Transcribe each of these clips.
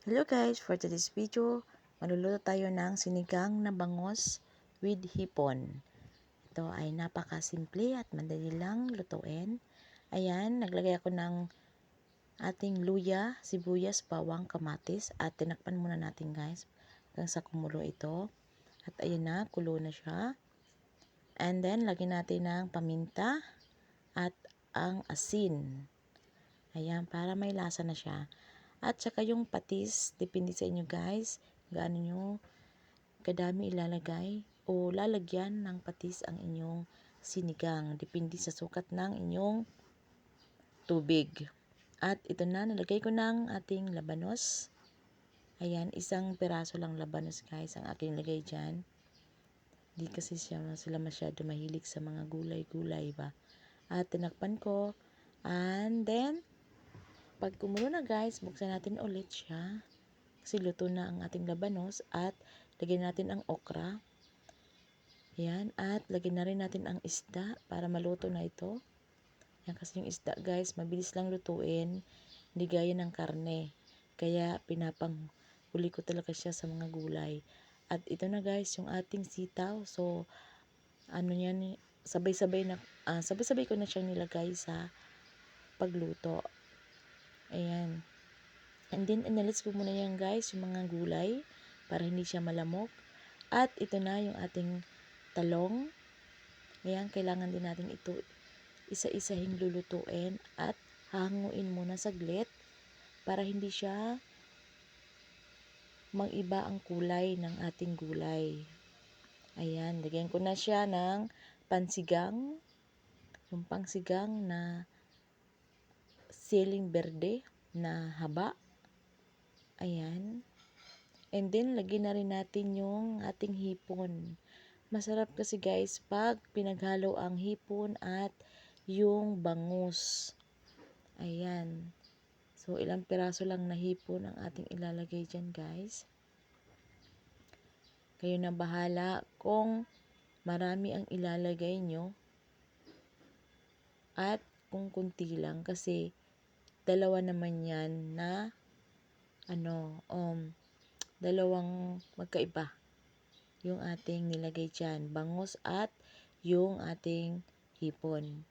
Hello guys, for today's video, maluluto tayo ng sinigang na bangus with hipon. Ito ay napakasimple at madali lang lutuin. Ayan, naglagay ako ng ating luya, sibuyas, bawang, kamatis at tinakpan muna natin guys hanggang sa kumulo ito. At ayan na, kulo na siya. And then, lagyan natin ng paminta at ang asin. Ayan, para may lasa na siya. At saka yung patis, depende sa inyo guys, gaano nyo kadami ilalagay o lalagyan ng patis ang inyong sinigang. Depende sa sukat ng inyong tubig. At ito na, nalagay ko ng ating labanos. Ayan, isang piraso lang labanos guys ang aking lagay dyan. Di kasi sila masyado mahilig sa mga gulay-gulay ba. At tinakpan ko. And then, pag kumulo na guys, buksan natin ulit siya. Kasi luto na ang ating labanos at lagyan natin ang okra. Yan, at lagyan na rin natin ang isda para maluto na ito. Yan kasi yung isda guys, mabilis lang lutuin. Hindi gaya ng karne. Kaya pinapanghuli ko talaga siya sa mga gulay. At ito na guys, yung ating sitaw. So, ano yan, sabay-sabay ko na siyang nilagay sa pagluto. Ayan. And then, inalis ko muna yan guys, yung mga gulay, para hindi siya malamok. At ito na yung ating talong. Ayan, kailangan din natin ito isa-isahing lulutuin at hahanguin muna saglit para hindi siya mag-iba ang kulay ng ating gulay. Ayan, lagyan ko na siya ng pansigang. Yung pangsigang na siling berde na haba. Ayan. And then, lagyan na rin natin yung ating hipon. Masarap kasi guys pag pinaghalo ang hipon at yung bangus. Ayan. So, ilang piraso lang na hipon ang ating ilalagay dyan guys. Kayo na bahala kung marami ang ilalagay nyo at kung kunti lang kasi dalawa naman yan na dalawang magkaiba yung ating nilagay dyan, bangus at yung ating hipon.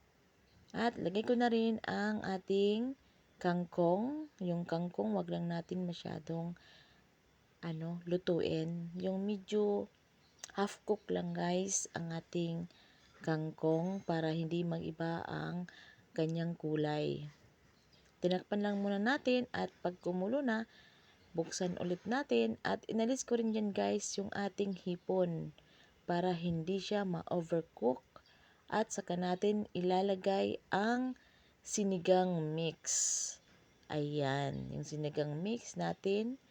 At lagay ko na rin ang ating kangkong. Yung kangkong wag lang natin masyadong lutuin. Yung medyo half cook lang guys ang ating kangkong para hindi mag-iba ang kanyang kulay. Tinakpan lang muna natin at pag kumulo na, buksan ulit natin at inalis ko rin dyan guys yung ating hipon para hindi siya ma-overcook at saka natin ilalagay ang sinigang mix. Ayan, yung sinigang mix natin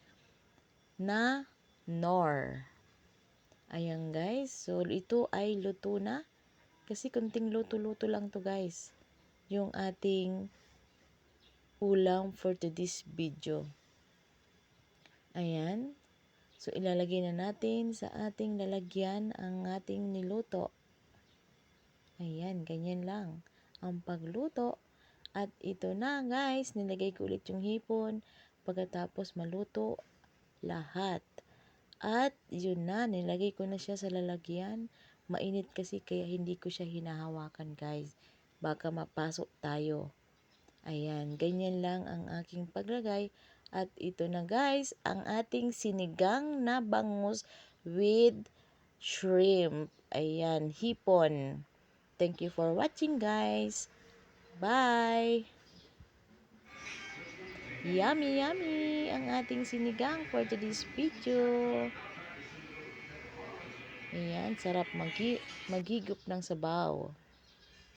na Knorr. Ayan guys, so ito ay luto na kasi kunting luto-luto lang to guys yung ating ulam for today's video. Ayan. So, ilalagay na natin sa ating lalagyan ang ating niluto. Ayan, ganyan lang ang pagluto. At ito na guys, nilagay ko ulit yung hipon pagkatapos maluto lahat. At yun na, nilagay ko na siya sa lalagyan. Mainit kasi kaya hindi ko siya hinahawakan guys. Baka mapasok tayo. Ayan, ganyan lang ang aking paglagay. At ito na guys, ang ating sinigang na bangus with shrimp. Ayan, hipon. Thank you for watching guys. Bye! Yummy, yummy ang ating sinigang for today's video. Ayan, sarap maghigop ng sabaw.